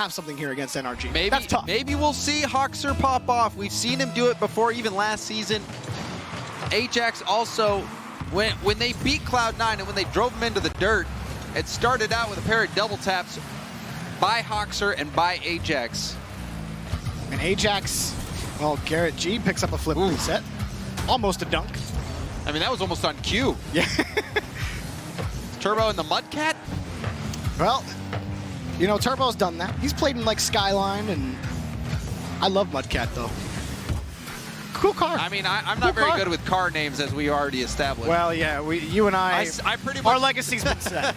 have something here against NRG. Maybe, that's tough. Maybe we'll see Hoxer pop off. We've seen him do it before, even last season. Ajax also, when they beat Cloud9 and when they drove him into the dirt, it started out with a pair of double taps by Hoxer and by Ajax. And Ajax, well, Garrett G picks up a flip reset. Almost a dunk. I mean, that was almost on cue. Yeah. Turbo and the Mudcat? Well, you know, Turbo's done that. He's played in like Skyline, and I love Mudcat though. Cool car. I mean, I'm not very good with car names, as we already established. Well, yeah, you and I pretty much, our legacy's been set.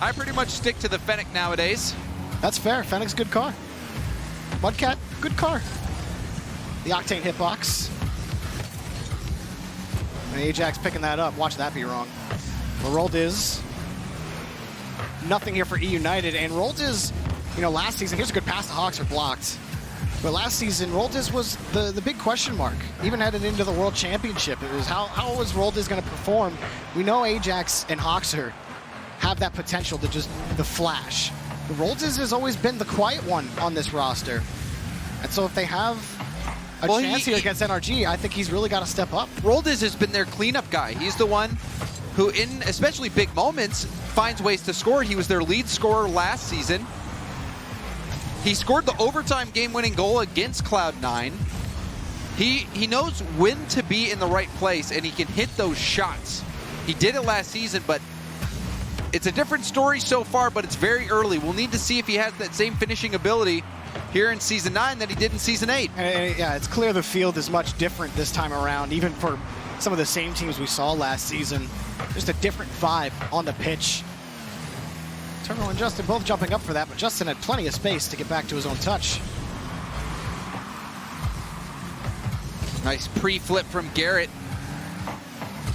I pretty much stick to the Fennec nowadays. That's fair. Fennec's good car. Mudcat, good car. The Octane hitbox. And Ajax picking that up. Watch that be wrong. But Roldiz, nothing here for eUnited. And Roldiz, you know, last season, here's a good pass to Hawks, are blocked. But last season, Roldiz was the big question mark, even headed into the World Championship. It was how was Roldiz going to perform? We know Ajax and Hoxer have that potential to just the flash. But Roldiz has always been the quiet one on this roster. And so if they have a chance here against NRG, I think he's really got to step up. Roldiz has been their cleanup guy. He's the one who, in especially big moments, finds ways to score. He was their lead scorer last season. He scored the overtime game-winning goal against Cloud9. He knows when to be in the right place, and he can hit those shots. He did it last season, but it's a different story so far, but it's very early. We'll need to see if he has that same finishing ability here in Season 9 that he did in Season 8. And yeah, it's clear the field is much different this time around, even for some of the same teams we saw last season. Just a different vibe on the pitch. Turbo and Justin both jumping up for that, but Justin had plenty of space to get back to his own touch. Nice pre-flip from Garrett.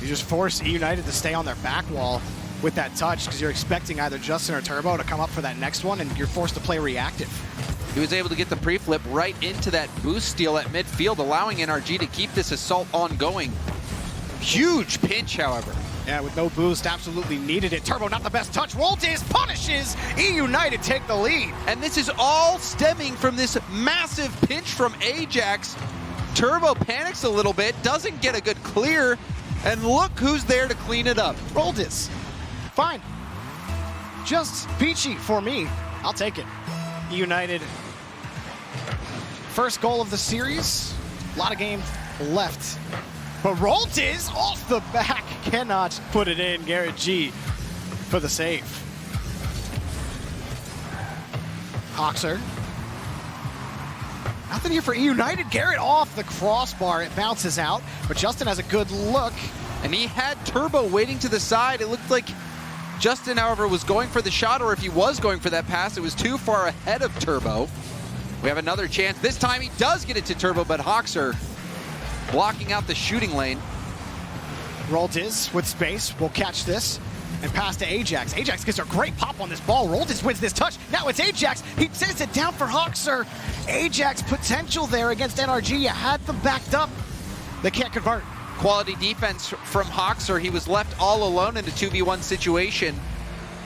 You just force eUnited to stay on their back wall with that touch because you're expecting either Justin or Turbo to come up for that next one, and you're forced to play reactive. He was able to get the pre-flip right into that boost steal at midfield, allowing NRG to keep this assault ongoing. Huge pinch, however. Yeah, with no boost, absolutely needed it. Turbo, not the best touch. Roldiz punishes. eUnited take the lead. And this is all stemming from this massive pinch from Ajax. Turbo panics a little bit, doesn't get a good clear, and look who's there to clean it up. Roldiz. Fine. Just peachy for me. I'll take it. eUnited. First goal of the series. A lot of game left. But Roldiz off the back cannot put it in. Garrett G for the save. Hoxer. Nothing here for eUnited. Garrett off the crossbar. It bounces out, but Justin has a good look. And he had Turbo waiting to the side. It looked like Justin, however, was going for the shot, or if he was going for that pass, it was too far ahead of Turbo. We have another chance. This time he does get it to Turbo, but Hoxer blocking out the shooting lane. Roldiz with space will catch this and pass to Ajax. Ajax gets a great pop on this ball. Roldiz wins this touch. Now it's Ajax. He sends it down for Hoxer. Ajax potential there against NRG. You had them backed up. They can't convert. Quality defense from Hoxer. He was left all alone in a 2v1 situation.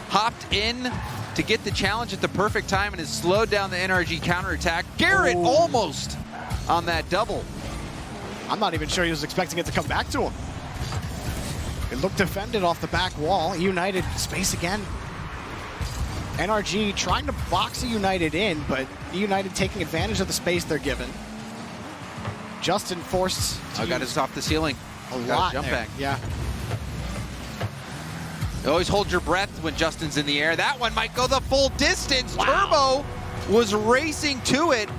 Hopped in to get the challenge at the perfect time and has slowed down the NRG counterattack. Garrett almost on that double. I'm not even sure he was expecting it to come back to him. It looked defended off the back wall. eUnited space again. NRG trying to box eUnited in, but eUnited taking advantage of the space they're given. Justin forced to got us off the ceiling. A lot jump there. back. Yeah. You always hold your breath when Justin's in the air. That one might go the full distance. Wow. Turbo was racing to it.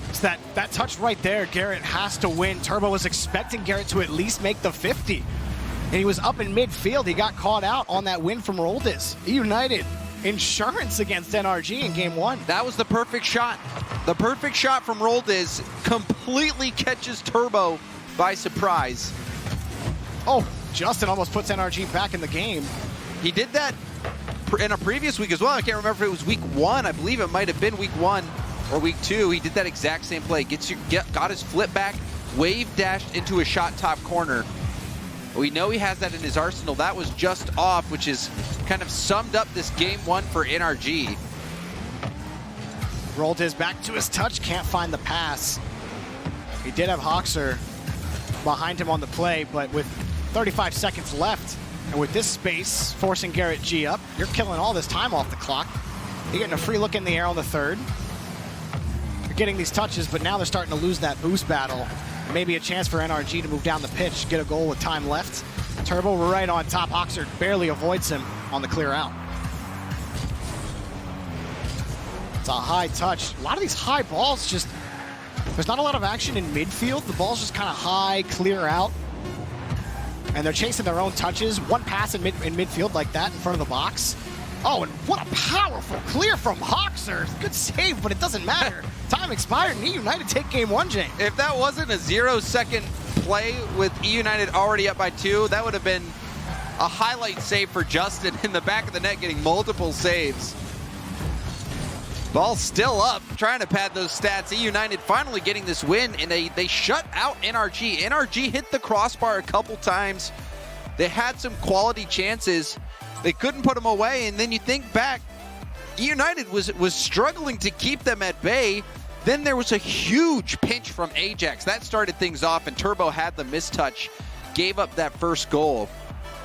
It's that touch right there, Garrett has to win. Turbo was expecting Garrett to at least make the 50. And he was up in midfield. He got caught out on that win from Roldiz. eUnited insurance against NRG in game 1. That was the perfect shot. The perfect shot from Roldiz completely catches Turbo by surprise. Oh, Justin almost puts NRG back in the game. He did that in a previous week as well. I can't remember if it was week 1. I believe it might have been week 1 or week 2. He did that exact same play. Got his flip back, wave dashed into a shot top corner. We know he has that in his arsenal. That was just off, which is kind of summed up this game 1 for NRG. Rolled his back to his touch, can't find the pass. He did have Hoxer behind him on the play, but with 35 seconds left, and with this space forcing Garrett G up, you're killing all this time off the clock. You're getting a free look in the air on the third. You're getting these touches, but now they're starting to lose that boost battle. Maybe a chance for NRG to move down the pitch, get a goal with time left. Turbo right on top. Hoxer barely avoids him on the clear out. It's a high touch. A lot of these high balls just, there's not a lot of action in midfield. The ball's just kind of high, clear out. And they're chasing their own touches. One pass in midfield like that in front of the box. Oh, and what a powerful clear from Hoxer. Good save, but it doesn't matter. Time expired, and eUnited take game 1, James. If that wasn't a 0-second play with eUnited already up by 2, that would have been a highlight save for Justin in the back of the net, getting multiple saves. Ball still up, trying to pad those stats. eUnited finally getting this win, and they shut out NRG. NRG hit the crossbar a couple times. They had some quality chances. They couldn't put them away, and then you think back, eUnited was struggling to keep them at bay. Then there was a huge pinch from Ajax. That started things off, and Turbo had the mistouch, gave up that first goal.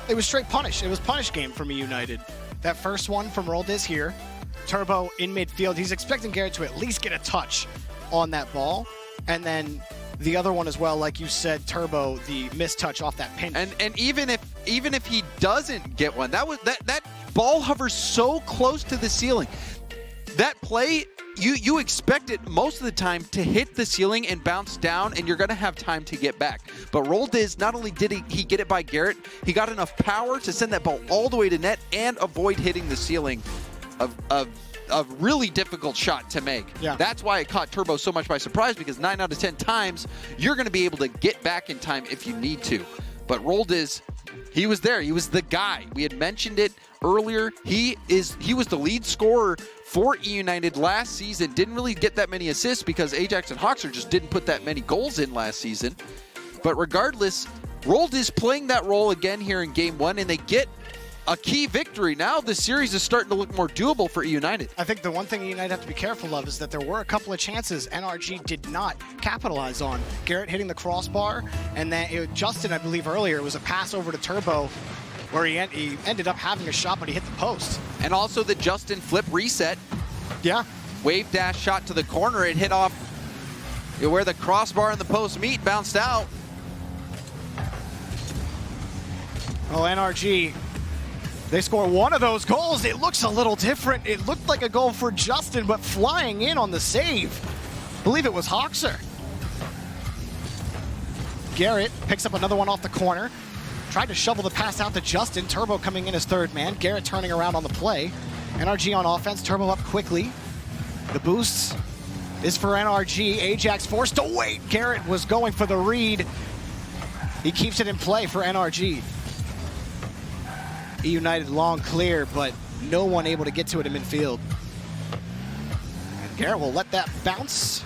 It was straight punish. It was punish game from eUnited. That first one from Roldiz here. Turbo in midfield. He's expecting Garrett to at least get a touch on that ball. And then the other one as well, like you said, Turbo, the mistouch off that pinch. And even if he doesn't get one, that ball hovers so close to the ceiling. That play, you expect it most of the time to hit the ceiling and bounce down, and you're going to have time to get back. But Roldiz, not only did he get it by Garrett, he got enough power to send that ball all the way to net and avoid hitting the ceiling of a really difficult shot to make. Yeah. That's why it caught Turbo so much by surprise, because 9 out of 10 times, you're going to be able to get back in time if you need to. But Roldiz, he was there. He was the guy. We had mentioned it earlier. He was the lead scorer for eUnited last season. Didn't really get that many assists because Ajax and Hoxer just didn't put that many goals in last season. But regardless, Roldiz playing that role again here in game 1, and they get a key victory. Now the series is starting to look more doable for eUnited. I think the one thing eUnited have to be careful of is that there were a couple of chances NRG did not capitalize on. Garrett hitting the crossbar, and then Justin, I believe earlier, it was a pass over to Turbo where he ended up having a shot, but he hit the post. And also the Justin flip reset. Yeah. Wave dash shot to the corner. It hit off where the crossbar and the post meet, bounced out. Oh, NRG, they score one of those goals. It looks a little different. It looked like a goal for Justin, but flying in on the save, I believe it was Hoxer. Garrett picks up another one off the corner. Tried to shovel the pass out to Justin. Turbo coming in as third man. Garrett turning around on the play. NRG on offense. Turbo up quickly. The boost is for NRG. Ajax forced to wait. Garrett was going for the read. He keeps it in play for NRG. eUnited long clear, but no one able to get to it in midfield. And Garrett will let that bounce.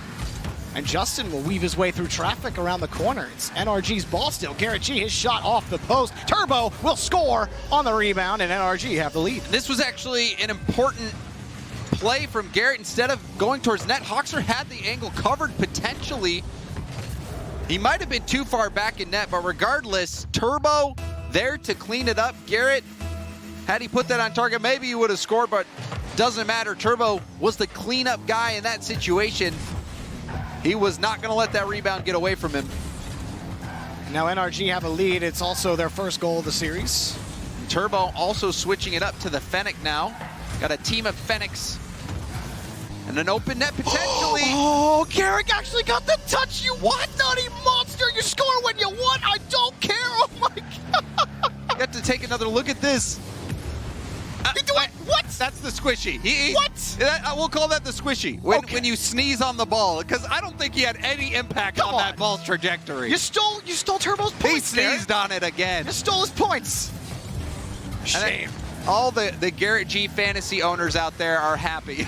And Justin will weave his way through traffic around the corner. It's NRG's ball still. Garrett G, his shot off the post. Turbo will score on the rebound, and NRG have the lead. This was actually an important play from Garrett. Instead of going towards net, Hoxer had the angle covered potentially. He might have been too far back in net, but regardless, Turbo there to clean it up. Garrett, had he put that on target, maybe he would have scored, but doesn't matter. Turbo was the cleanup guy in that situation. He was not going to let that rebound get away from him. Now NRG have a lead. It's also their first goal of the series. Turbo also switching it up to the Fennec now. Got a team of Fennecs. And an open net potentially. Oh, Garrick actually got the touch. You what? Nutty monster. You score when you want. I don't care. Oh my God. You have to take another look at this. What? That's the squishy. What? We'll call that the squishy. When you sneeze on the ball, because I don't think he had any impact on that ball's trajectory. You stole Turbo's points. He sneezed on it again. You stole his points. Shame. All the Garrett G fantasy owners out there are happy.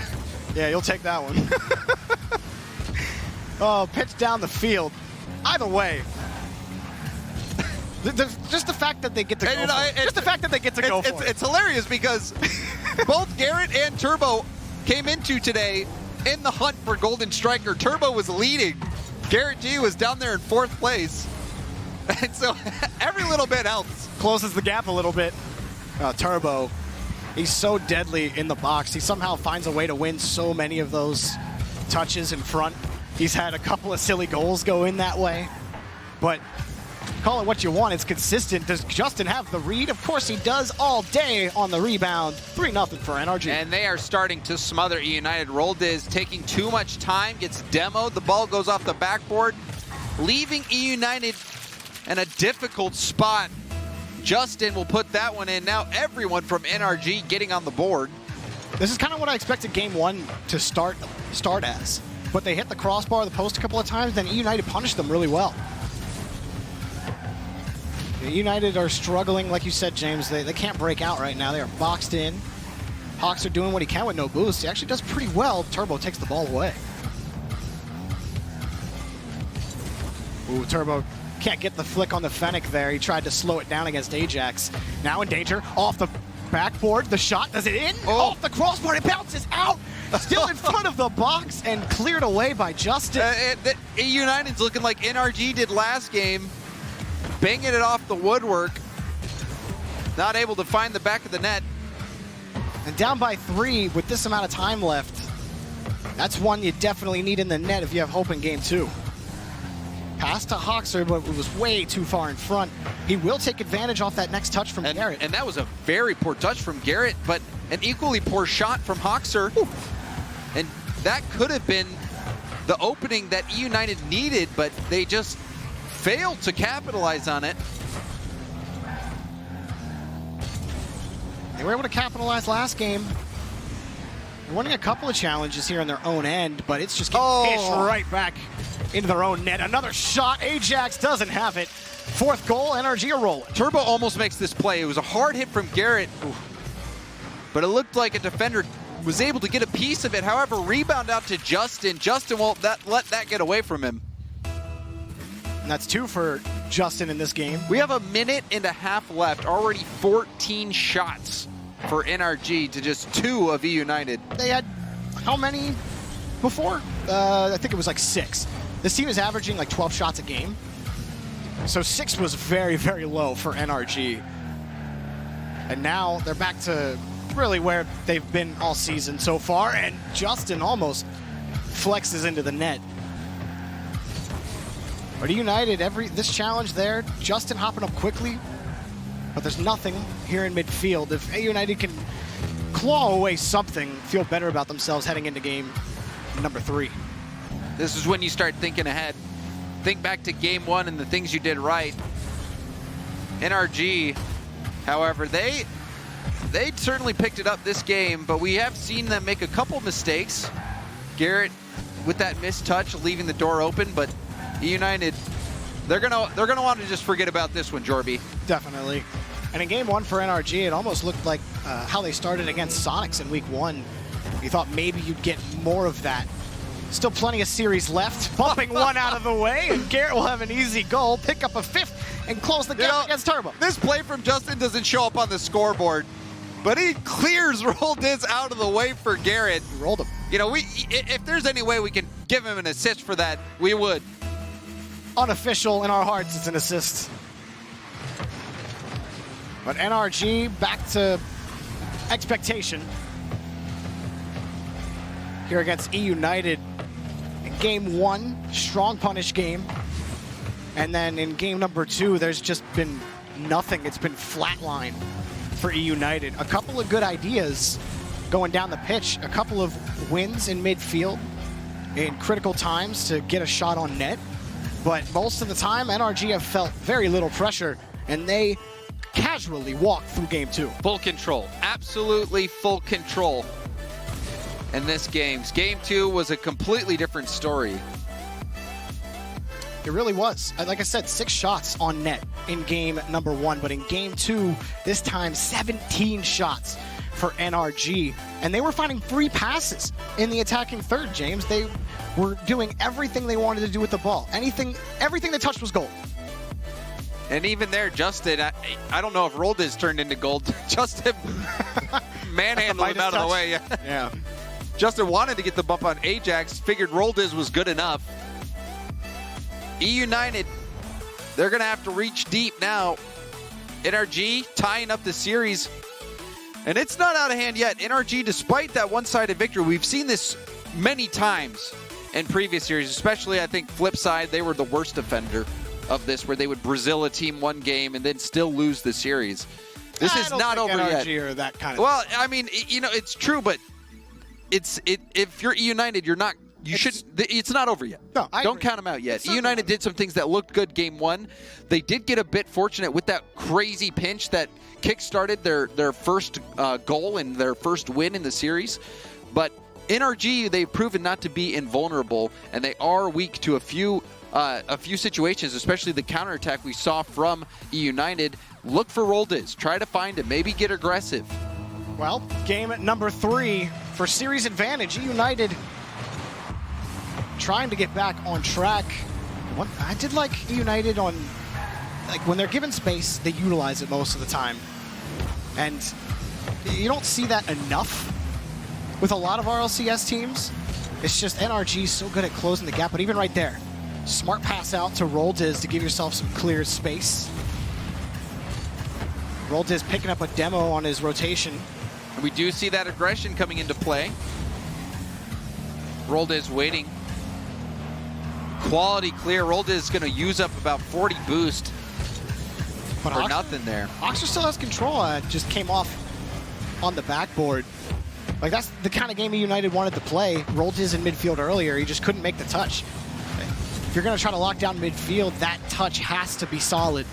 Yeah, you'll take that one. Oh, pitch down the field. Either way, Just the fact that they get to go for it. Just the fact that they get to go for it. It's hilarious because both Garrett and Turbo came into today in the hunt for Golden Striker. Turbo was leading. Garrett G was down there in 4th place. And so every little bit helps. Closes the gap a little bit. Turbo, he's so deadly in the box. He somehow finds a way to win so many of those touches in front. He's had a couple of silly goals go in that way. But call it what you want, it's consistent. Does Justin have the read? Of course he does, all day on the rebound. 3-0 for NRG. And they are starting to smother eUnited. Roldiz taking too much time, gets demoed. The ball goes off the backboard, leaving eUnited in a difficult spot. Justin will put that one in. Now everyone from NRG getting on the board. This is kind of what I expected game 1 to start as. But they hit the crossbar, the post a couple of times, then eUnited punished them really well. United are struggling, like you said, James. They can't break out right now. They are boxed in. Hawks are doing what he can with no boost. He actually does pretty well. Turbo takes the ball away. Ooh, Turbo can't get the flick on the Fennec there. He tried to slow it down against Ajax. Now in danger. Off the backboard. The shot. Does it in? Oh. Off the crossbar. It bounces out. Still in front of the box and cleared away by Justin. eUnited's looking like NRG did last game. Banging it off the woodwork. Not able to find the back of the net. And down by 3 with this amount of time left. That's one you definitely need in the net if you have hope in game 2. Pass to Hoxer, but it was way too far in front. He will take advantage off that next touch from Garrett. And that was a very poor touch from Garrett, but an equally poor shot from Hoxer. Ooh. And that could have been the opening that eUnited needed, but they just failed to capitalize on it. They were able to capitalize last game. They're winning a couple of challenges here on their own end, but it's just getting pitched right back into their own net. Another shot. Ajax doesn't have it. 4th goal, NRG are rolling. Turbo almost makes this play. It was a hard hit from Garrett, but it looked like a defender was able to get a piece of it. However, rebound out to Justin. Justin won't let that get away from him. And that's 2 for Justin in this game. We have a minute and a half left. Already 14 shots for NRG to just 2 of eUnited. They had how many before? I think it was like 6. This team is averaging like 12 shots a game. So 6 was very, very low for NRG. And now they're back to really where they've been all season so far. And Justin almost flexes into the net. But eUnited, this challenge there, Justin hopping up quickly, but there's nothing here in midfield. If eUnited can claw away something, feel better about themselves heading into game number 3. This is when you start thinking ahead. Think back to game 1 and the things you did right. NRG, however, they certainly picked it up this game, but we have seen them make a couple mistakes. Garrett with that missed touch, leaving the door open, but eUnited, they're gonna want to just forget about this one, Jorby. Definitely. And in game 1 for NRG, it almost looked like how they started against Sonics in week 1. You thought maybe you'd get more of that. Still plenty of series left. Bumping one out of the way, and Garrett will have an easy goal, pick up a 5th, and close the gap against Turbo. This play from Justin doesn't show up on the scoreboard, but he clears Roldiz out of the way for Garrett. He rolled him. You know, if there's any way we can give him an assist for that, we would. Unofficial in our hearts, it's an assist. But NRG back to expectation here against eUnited in game 1, strong punish game. And then in game number 2, there's just been nothing. It's been flatline for eUnited. A couple of good ideas going down the pitch, a couple of wins in midfield in critical times to get a shot on net. But most of the time, NRG have felt very little pressure, and they casually walked through game 2. Full control, absolutely full control in this game. Game 2 was a completely different story. It really was. Like I said, 6 shots on net in game number 1, but in game 2, this time 17 shots for NRG. And they were finding free passes in the attacking third, James. They were doing everything they wanted to do with the ball. Everything they touched was goal. And even there, Justin, I don't know if Roldiz turned into gold. Justin manhandled him out of the way. Yeah. Justin wanted to get the bump on Ajax, figured Roldiz was good enough. eUnited, they're going to have to reach deep now. NRG tying up the series. And it's not out of hand yet. NRG, despite that one-sided victory, we've seen this many times in previous series, especially, I think, flip side, they were the worst offender of this, where they would Brazil a team one game and then still lose the series. This is not over yet. Or that kind of well, I mean, you know, it's true, but if you're eUnited, you're not. It's not over yet. No, I don't agree. count them out yet. eUnited did some things that looked good game one. They did get a bit fortunate with that crazy pinch that kick-started their first goal and their first win in the series. But NRG, they've proven not to be invulnerable, and they are weak to a few situations, especially the counterattack we saw from eUnited. Look for Roldiz. Try to find him. Maybe get aggressive. Well, game at number 3 for series advantage. eUnited trying to get back on track. I did like eUnited on, like, when they're given space, they utilize it most of the time. And you don't see that enough with a lot of RLCS teams. It's just NRG so good at closing the gap, but even right there, smart pass out to Roldiz to give yourself some clear space. Roldiz picking up a demo on his rotation. We do see that aggression coming into play. Roldiz waiting. Quality clear. Roldiz is going to use up about 40 boost But for nothing there. Oxford still has control. Just came off on the backboard. Like, that's the kind of game eUnited wanted to play. Roldiz in midfield earlier. He just couldn't make the touch. If you're going to try to lock down midfield, that touch has to be solid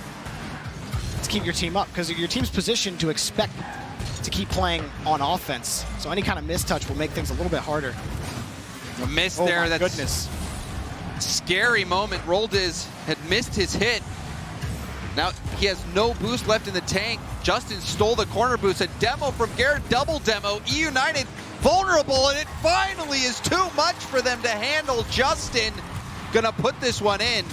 to keep your team up, because your team's positioned to expect to keep playing on offense. So any kind of mistouch will make things a little bit harder. A miss Oh there. my That's goodness. Scary moment. Roldiz had missed his hit. Now he has no boost left in the tank. Justin stole the corner boost. A demo from Garrett, double demo. eUnited vulnerable, and it finally is too much for them to handle. Justin gonna put this one in.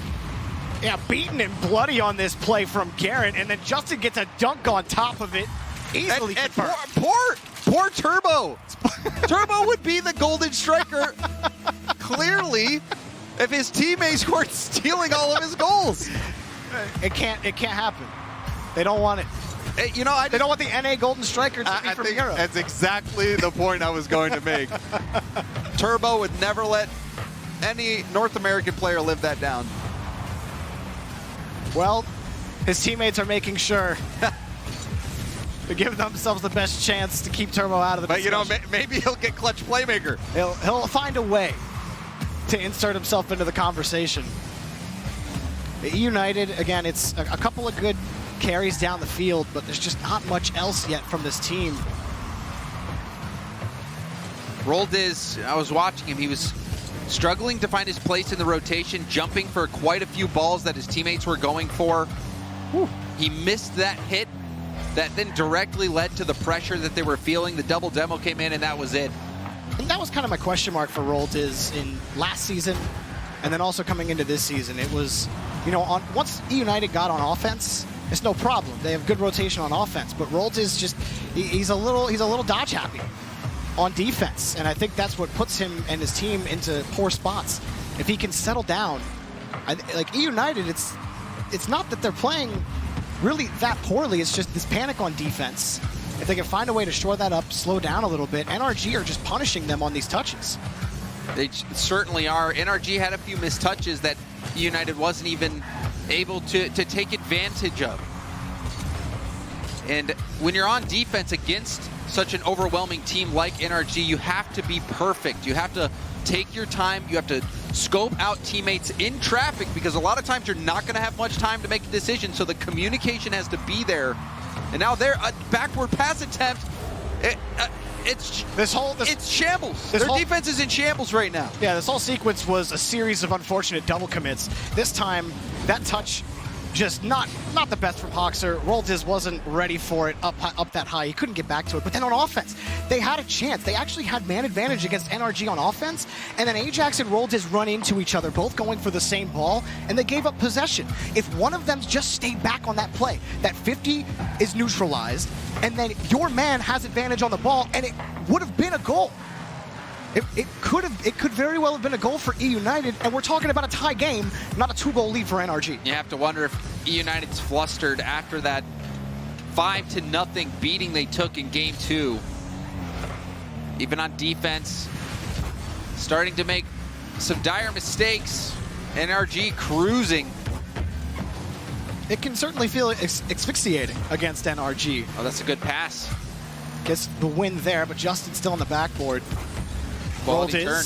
Yeah, beaten and bloody on this play from Garrett, and then Justin gets a dunk on top of it. Easily And confirmed. poor Turbo. Turbo would be the golden striker, clearly, if his teammates weren't stealing all of his goals. It can't happen. They don't want it. You know, They don't want the NA Golden Striker to be I from think Europe. that's exactly the point I was going to make. Turbo would never let any North American player live that down. Well, his teammates are making sure to give themselves the best chance to keep Turbo out of the But, you know, discussion. maybe he'll get clutch playmaker. He'll find a way to insert himself into the conversation. eUnited, again, it's a couple of good carries down the field, but there's just not much else yet from this team. Roldiz, I was watching him. He was struggling to find his place in the rotation, jumping for quite a few balls that his teammates were going for. Whew. He missed that hit that then directly led to the pressure that they were feeling. The double demo came in, and that was it. And that was kind of my question mark for Roldiz in last season, and then also coming into this season. It was, you know, once eUnited got on offense, it's no problem. They have good rotation on offense, but Roldiz just he's a little dodge happy on defense, and I think that's what puts him and his team into poor spots. If he can settle down, like eUnited, it's not that they're playing really that poorly. It's just this panic on defense. If they can find a way to shore that up, slow down a little bit, NRG are just punishing them on these touches. They certainly are. NRG had a few missed touches that eUnited wasn't even able to take advantage of. And when you're on defense against such an overwhelming team like NRG, you have to be perfect. You have to take your time. You have to scope out teammates in traffic, because a lot of times you're not going to have much time to make a decision, so the communication has to be there. And now they're a backward pass attempt. It's shambles. Their defense is in shambles right now. Yeah, this whole sequence was a series of unfortunate double commits. This time, that touch just not the best from Hoxer. Roldiz wasn't ready for it up that high. He couldn't get back to it. But then on offense, they had a chance. They actually had man advantage against NRG on offense, and then Ajax and Roldiz run into each other, both going for the same ball, and they gave up possession. If one of them just stayed back on that play, that 50 is neutralized, and then your man has advantage on the ball, and it would have been a goal. It could very well have been a goal for eUnited, and we're talking about a tie game, not a 2-goal lead for NRG. You have to wonder if eUnited's flustered after that 5-0 beating they took in Game 2. Even on defense, starting to make some dire mistakes. NRG cruising. It can certainly feel asphyxiating against NRG. Oh, that's a good pass. Gets the win there, but Justin's still on the backboard. Quality turn.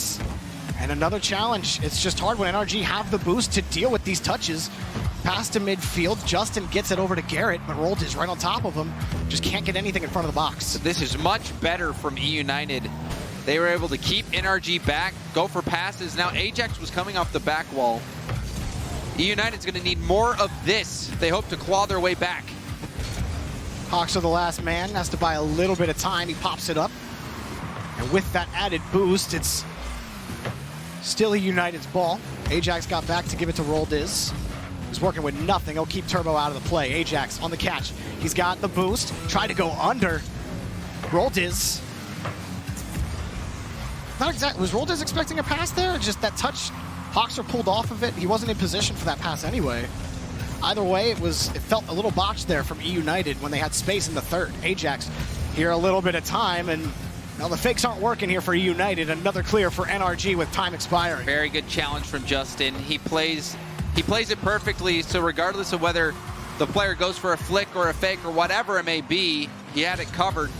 And another challenge. It's just hard when NRG have the boost to deal with these touches. Pass to midfield. Justin gets it over to Garrett, but Roldiz right on top of him. Just can't get anything in front of the box. So this is much better from eUnited. They were able to keep NRG back, go for passes. Now Ajax was coming off the back wall. eUnited's going to need more of this if they hope to claw their way back. Hawks are the last man. Has to buy a little bit of time. He pops it up. And with that added boost, it's still eUnited's ball. Ajax got back to give it to Roldiz. He's working with nothing. He'll keep Turbo out of the play. Ajax on the catch. He's got the boost. Tried to go under. Roldiz. Not exactly. Was Roldiz expecting a pass there? Just that touch. Hoxer pulled off of it. He wasn't in position for that pass anyway. Either way, it felt a little botched there from eUnited when they had space in the third. Ajax here a little bit of time, and now the fakes aren't working here for eUnited. Another clear for NRG with time expiring. Very good challenge from Justin. He plays it perfectly, so regardless of whether the player goes for a flick or a fake or whatever it may be, he had it covered.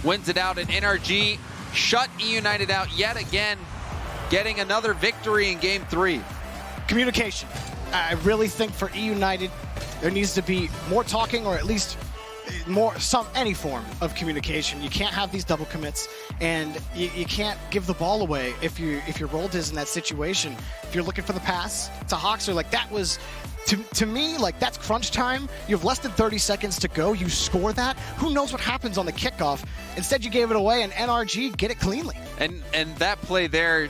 Wins it out, and NRG shut eUnited out yet again, getting another victory in Game 3. Communication. I really think for eUnited, there needs to be more talking, or at least any form of communication. You can't have these double commits, and you can't give the ball away if your Roldiz in that situation. If you're looking for the pass to Hoxer, like that was, to me, like that's crunch time. You have less than 30 seconds to go. You score that. Who knows what happens on the kickoff? Instead, you gave it away, and NRG get it cleanly. And that play there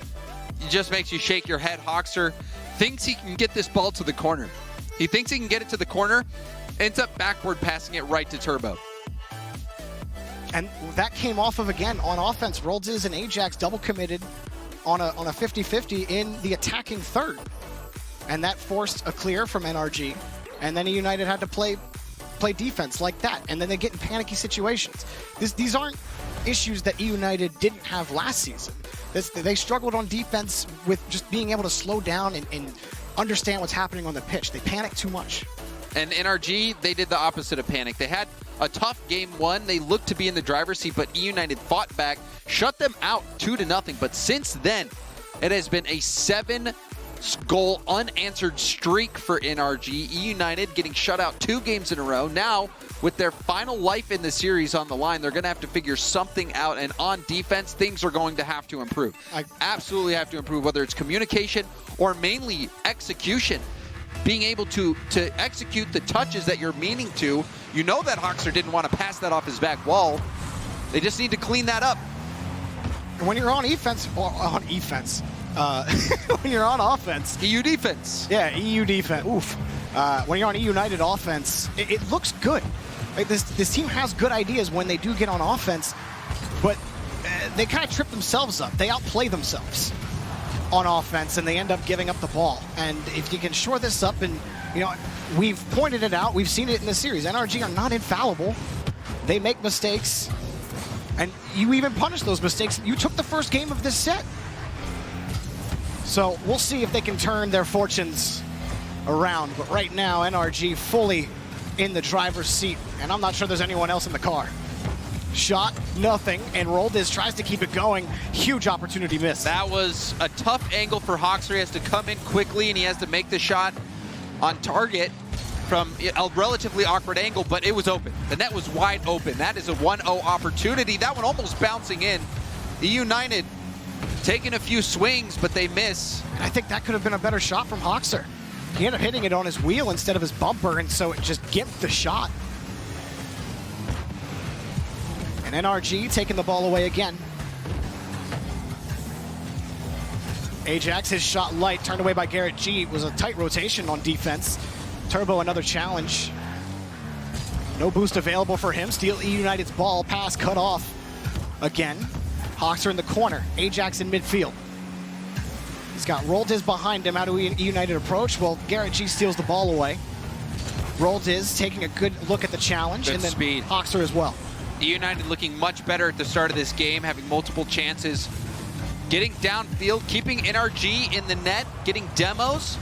just makes you shake your head. Hoxer thinks he can get this ball to the corner. He thinks he can get it to the corner, ends up backward passing it right to Turbo. And that came off of, again, on offense, Roldiz and Ajax double committed on a 50-50 in the attacking third. And that forced a clear from NRG. And then eUnited had to play defense like that. And then they get in panicky situations. These aren't issues that eUnited didn't have last season. They struggled on defense with just being able to slow down and understand what's happening on the pitch. They panic too much. And NRG, they did the opposite of panic. They had a tough Game 1. They looked to be in the driver's seat, but eUnited fought back, shut them out 2-0. But since then, it has been a 7-goal unanswered streak for NRG. eUnited getting shut out 2 games in a row. Now, with their final life in the series on the line, they're going to have to figure something out. And on defense, things are going to have to improve. Absolutely have to improve, whether it's communication or mainly execution. Being able to execute the touches that you're meaning to. You know that Hoxer didn't want to pass that off his back wall. They just need to clean that up. And when you're on defense, when you're on offense. EU defense. Yeah, EU defense. Oof. When you're on eUnited offense, it looks good. Like this team has good ideas when they do get on offense, but they kind of trip themselves up. They outplay themselves on offense, and they end up giving up the ball. And if you can shore this up, and we've pointed it out, we've seen it in the series. NRG are not infallible. They make mistakes, and you even punish those mistakes. You took the first game of this set. So we'll see if they can turn their fortunes around. But right now, NRG fully in the driver's seat, and I'm not sure there's anyone else in the car. Shot, nothing, and Roldiz tries to keep it going. Huge opportunity missed. That was a tough angle for Hoxer. He has to come in quickly, and he has to make the shot on target from a relatively awkward angle, but it was open. The net was wide open. That is a 1-0 opportunity. That one almost bouncing in. eUnited taking a few swings, but they miss. I think that could have been a better shot from Hoxer. He ended up hitting it on his wheel instead of his bumper, and so it just gimped the shot. And NRG taking the ball away again. Ajax, his shot light, turned away by Garrett G. It was a tight rotation on defense. Turbo, another challenge. No boost available for him. Steal eUnited's ball, pass cut off again. Hawks are in the corner. Ajax in midfield. He's got Roldiz behind him. How do eUnited approach? Well, Garrett G steals the ball away. Roldiz taking a good look at the challenge. Good and then speed. Hawks are as well. eUnited looking much better at the start of this game, having multiple chances. Getting downfield, keeping NRG in the net, getting demos,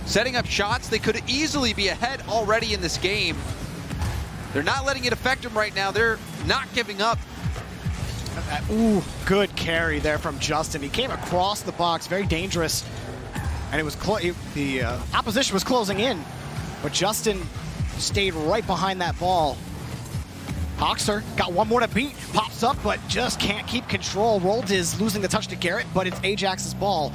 setting up shots. They could easily be ahead already in this game. They're not letting it affect them right now. They're not giving up. Ooh, good carry there from Justin. He came across the box, very dangerous. And it was the opposition was closing in, but Justin stayed right behind that ball. Hoxer got one more to beat, pops up, but just can't keep control. Roldiz losing the touch to Garrett, but it's Ajax's ball.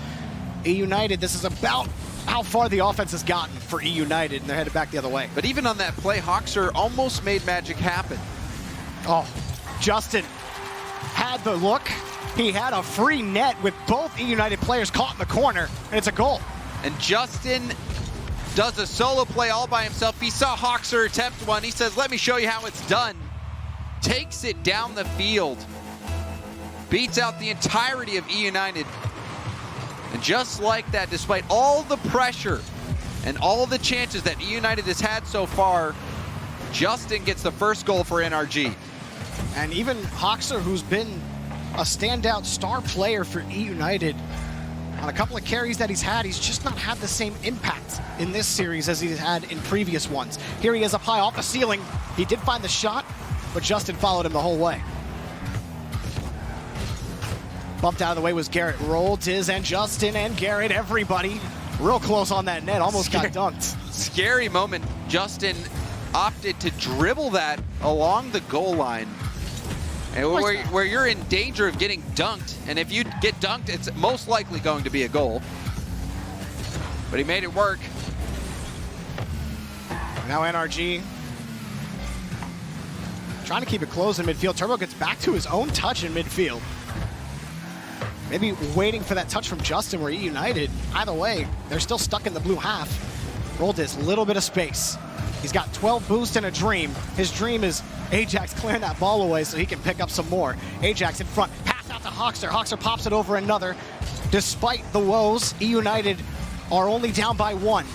eUnited, this is about how far the offense has gotten for eUnited, and they're headed back the other way. But even on that play, Hoxer almost made magic happen. Oh, Justin had the look. He had a free net with both eUnited players caught in the corner, and it's a goal. And Justin does a solo play all by himself. He saw Hoxer attempt one. He says, let me show you how it's done. Takes it down the field. Beats out the entirety of eUnited. And just like that, despite all the pressure and all the chances that eUnited has had so far, Justin gets the first goal for NRG. And even Hoxer, who's been a standout star player for eUnited, on a couple of carries that he's just not had the same impact in this series as he's had in previous ones. Here he is up high off the ceiling. He did find the shot, but Justin followed him the whole way. Bumped out of the way was Garrett. Roldiz and Justin and Garrett, everybody real close on that net, almost got dunked. Scary moment. Justin opted to dribble that along the goal line. And where you're in danger of getting dunked, and if you get dunked, it's most likely going to be a goal. But he made it work. Now NRG trying to keep it close in midfield. Turbo gets back to his own touch in midfield. Maybe waiting for that touch from Justin where eUnited. Either way, they're still stuck in the blue half. Roldiz, little bit of space. He's got 12 boosts and a dream. His dream is Ajax clearing that ball away so he can pick up some more. Ajax in front, pass out to Hoxer. Hoxer pops it over another. Despite the woes, eUnited are only down by one.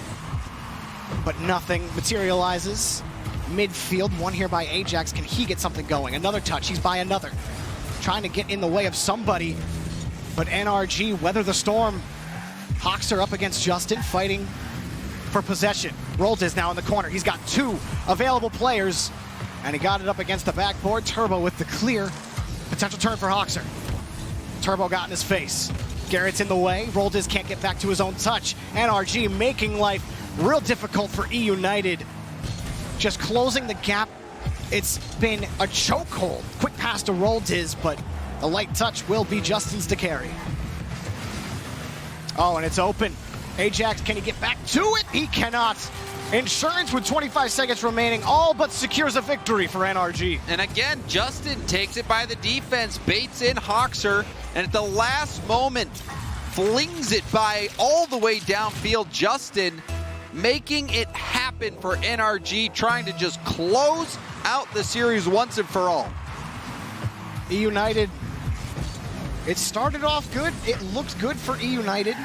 But nothing materializes. Midfield, one here by Ajax. Can he get something going? Another touch, he's by another. Trying to get in the way of somebody. But NRG weather the storm. Hoxer up against Justin, fighting for possession. Roldiz now in the corner. He's got two available players, and he got it up against the backboard. Turbo with the clear. Potential turn for Hoxer. Turbo got in his face. Garrett's in the way. Roldiz can't get back to his own touch. NRG making life real difficult for eUnited. Just closing the gap. It's been a chokehold. Quick pass to Roldiz, but the light touch will be Justin's to carry. Oh, and it's open. Ajax, can he get back to it? He cannot. Insurance with 25 seconds remaining, all but secures a victory for NRG. And again, Justin takes it by the defense, baits in Hoxer, and at the last moment, flings it by all the way downfield. Justin making it happen for NRG, trying to just close out the series once and for all. eUnited, it started off good. It looked good for eUnited.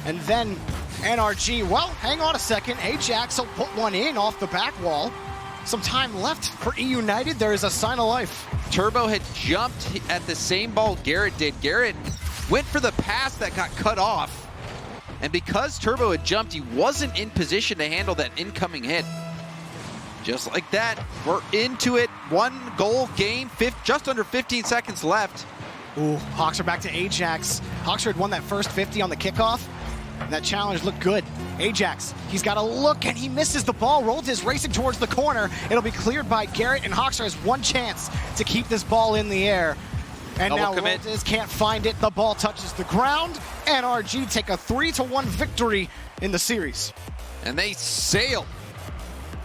And then NRG, well, hang on a second. Ajax will put one in off the back wall. Some time left for eUnited. There is a sign of life. Turbo had jumped at the same ball Garrett did. Garrett went for the pass that got cut off. And because Turbo had jumped, he wasn't in position to handle that incoming hit. Just like that, we're into it. One goal game, just under 15 seconds left. Ooh, Hoxer back to Ajax. Hoxer had won that first 50 on the kickoff. That challenge looked good. Ajax, he's got a look and he misses the ball. Roldiz racing towards the corner. It'll be cleared by Garrett, and Hoxer has one chance to keep this ball in the air. And now Roldiz can't find it. The ball touches the ground. NRG take a 3-1 victory in the series. And they sailed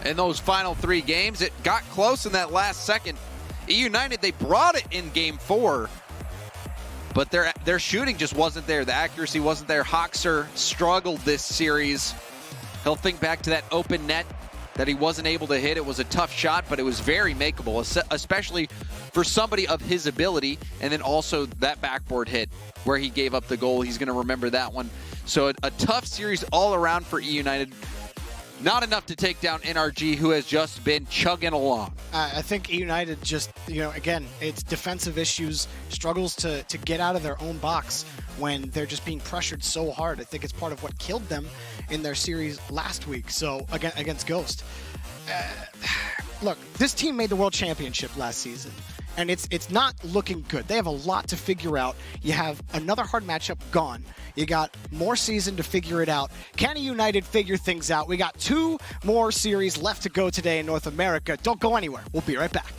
in those final 3 games. It got close in that last second. eUnited, they brought it in game 4, but their shooting just wasn't there. The accuracy wasn't there. Hoxer struggled this series. He'll think back to that open net that he wasn't able to hit. It was a tough shot, but it was very makeable, especially for somebody of his ability. And then also that backboard hit where he gave up the goal. He's going to remember that one. So a tough series all around for eUnited. Not enough to take down NRG, who has just been chugging along. I think eUnited just, again, it's defensive issues, struggles to get out of their own box when they're just being pressured so hard. I think it's part of what killed them in their series last week, so against Ghost. Look, this team made the World Championship last season, and it's not looking good. They have a lot to figure out. You have another hard matchup gone. You got more season to figure it out. Can eUnited figure things out? We got 2 more series left to go today in North America. Don't go anywhere. We'll be right back.